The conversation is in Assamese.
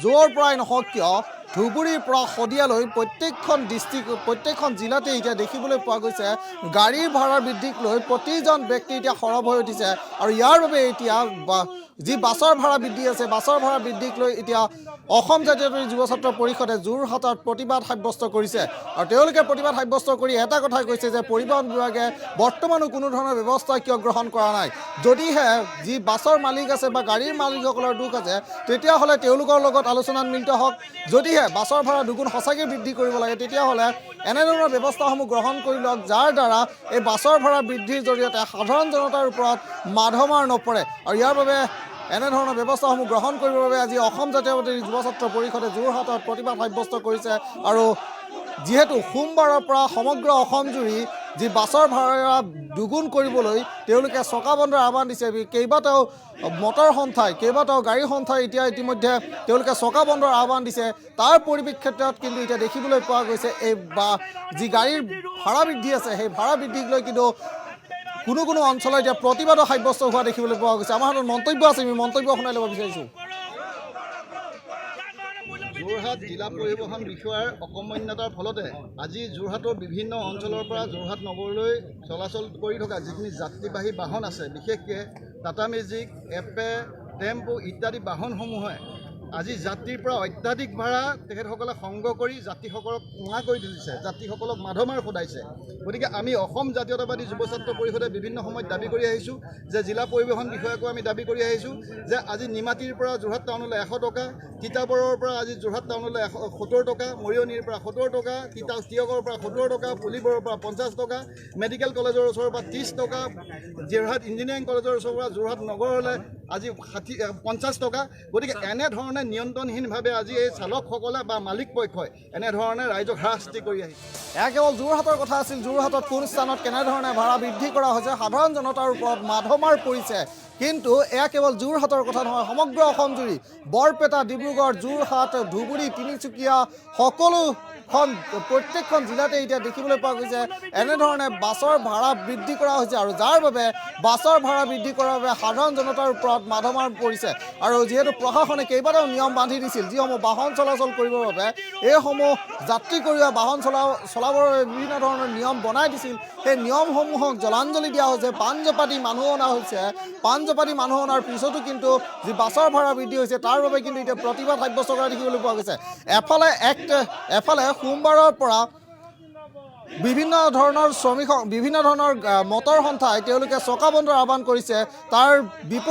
য'ৰ পৰাই নহওক কিয় ধুবুৰীৰ পৰা শদিয়ালৈ প্ৰত্যেকখন ডিষ্ট্ৰিক্ট প্ৰত্যেকখন জিলাতে এতিয়া দেখিবলৈ পোৱা গৈছে গাড়ীৰ ভাড়া বৃদ্ধিক লৈ প্ৰতিজন ব্যক্তি এতিয়া সৰব হৈ উঠিছে আৰু ইয়াৰ বাবে এতিয়া যি বাছৰ ভাড়া বৃদ্ধি আছে বাছৰ ভাড়া বৃদ্ধিক লৈ এতিয়া অসম জাতীয়তাবাদী যুৱ ছাত্ৰ পৰিষদে যোৰহাটত প্ৰতিবাদ সাব্যস্ত কৰিছে আৰু তেওঁলোকে প্ৰতিবাদ সাব্যস্ত কৰি এটা কথা কৈছে যে পৰিবহণ বিভাগে বৰ্তমানো কোনো ধৰণৰ ব্যৱস্থা কিয় গ্ৰহণ কৰা নাই যদিহে যি বাছৰ মালিক আছে বা গাড়ীৰ মালিকসকলৰ দুখ আছে তেতিয়াহ'লে তেওঁলোকৰ লগত আলোচনাত মিলিত হওক যদিহে বাছৰ ভাড়া দুগুণ সঁচাকৈ বৃদ্ধি কৰিব লাগে তেতিয়াহ'লে এনেধৰণৰ ব্যৱস্থাসমূহ গ্ৰহণ কৰি লওক যাৰ দ্বাৰা এই বাছৰ ভাড়া বৃদ্ধিৰ জৰিয়তে সাধাৰণ জনতাৰ ওপৰত মাধমাৰ নপৰে আৰু ইয়াৰ বাবে এনেধৰণৰ ব্যৱস্থাসমূহ গ্ৰহণ কৰিবৰ বাবে আজি অসম জাতীয়তাবাদী যুৱ ছাত্ৰ পৰিষদে যোৰহাটত প্ৰতিবাদ সাব্যস্ত কৰিছে আৰু যিহেতু সোমবাৰৰ পৰা সমগ্ৰ অসমজুৰি যি বাছৰ ভাড়া দুগুণ কৰিবলৈ তেওঁলোকে চকা বন্ধৰ আহ্বান দিছে কেইবাটাও মটৰ সন্থাই কেইবাটাও গাড়ী সন্থাই এতিয়া ইতিমধ্যে তেওঁলোকে চকা বন্ধৰ আহ্বান দিছে তাৰ পৰিপ্ৰেক্ষিতত কিন্তু এতিয়া দেখিবলৈ পোৱা গৈছে এই যি গাড়ীৰ ভাড়া বৃদ্ধি আছে সেই ভাড়া বৃদ্ধিক লৈ কিন্তু কোনো অঞ্চলত এতিয়া প্ৰতিবাদৰ সাব্যস্ত হোৱা দেখিবলৈ পোৱা গৈছে আমাৰ হাতত মন্তব্য আছে আমি মন্তব্য শুনাই ল'ব বিচাৰিছোঁ যোৰহাট জিলা পৰিবহণ বিষয়াৰ অকৰ্মণ্যতাৰ ফলতে আজি যোৰহাটৰ বিভিন্ন অঞ্চলৰ পৰা যোৰহাট নগৰলৈ চলাচল কৰি থকা যিখিনি যাত্ৰীবাহী বাহন আছে বিশেষকৈ টাটা মেজিক এপে টেম্পু ইত্যাদি বাহনসমূহে আজি যাত্ৰীৰ পৰা অত্যাধিক ভাড়া তেখেতসকলে সংগ্ৰহ কৰি যাত্ৰীসকলক উঙা কৰি তুলিছে যাত্ৰীসকলক মাধমাৰ সদাইছে গতিকে আমি অসম জাতীয়তাবাদী যুৱ ছাত্ৰ পৰিষদে বিভিন্ন সময়ত দাবী কৰি আহিছোঁ যে জিলা পৰিবহণ বিষয়াকো আমি দাবী কৰি আহিছোঁ যে আজি নিমাতীৰ পৰা যোৰহাট টাউনলৈ 100 টকা তিতাবৰৰ পৰা আজি যোৰহাট টাউনলৈ 70 টকা মৰিয়নিৰ পৰা 70 টকা তিয়কৰ পৰা 70 টকা পুলিবৰৰ পৰা 50 টকা মেডিকেল কলেজৰ ওচৰৰ পৰা 30 টকা যোৰহাট ইঞ্জিনিয়াৰিং কলেজৰ ওচৰৰ পৰা যোৰহাট নগৰলৈ আজি 50 টকা গতিকে এনেধৰণে নিয়ন্ত্ৰণহীনভাৱে আজি এই চালকসকলে বা মালিক পক্ষই এনেধৰণে ৰাইজক হাৰাশাস্তি কৰি আহিছে এয়া কেৱল যোৰহাটৰ কথা আছিল যোৰহাটত কোন স্থানত কেনেধৰণে ভাড়া বৃদ্ধি কৰা হৈছে সাধাৰণ জনতাৰ ওপৰত মাধমাৰ পৰিছে কিন্তু এয়া কেৱল যোৰহাটৰ কথা নহয় সমগ্ৰ অসমজুৰি বৰপেটা ডিব্ৰুগড় যোৰহাট ধুবুৰী তিনিচুকীয়া প্ৰত্যেকখন জিলাতে এতিয়া দেখিবলৈ পোৱা গৈছে এনেধৰণে বাছৰ ভাড়া বৃদ্ধি কৰা হৈছে আৰু যাৰ বাবে বাছৰ ভাড়া বৃদ্ধি কৰাৰ বাবে সাধাৰণ জনতাৰ ওপৰত মাধমাৰ পৰিছে আৰু যিহেতু প্ৰশাসনে কেইবাটাও নিয়ম বান্ধি দিছিল যিসমূহ বাহন চলাচল কৰিবৰ বাবে এইসমূহ যাত্ৰী কঢ়িওৱা বাহন চলাবৰ বাবে বিভিন্ন ধৰণৰ নিয়ম বনাই দিছিল সেই নিয়মসমূহক জলাঞ্জলি দিয়া হৈছে পাঞ্জপাতি মানুহ অনা হৈছে পাঞ্জপাতি মানুহ অনাৰ পিছতো কিন্তু যি বাছৰ ভাড়া বৃদ্ধি হৈছে তাৰ বাবে কিন্তু এতিয়া প্ৰতিবাদ সাব্যস্ত কৰা দেখিবলৈ পোৱা গৈছে এফালে সোমবাৰৰ পৰা বিভিন্ন ধৰণৰ মটৰ সন্থাই তেওঁলোকে চকা বন্ধৰ আহ্বান কৰিছে তাৰ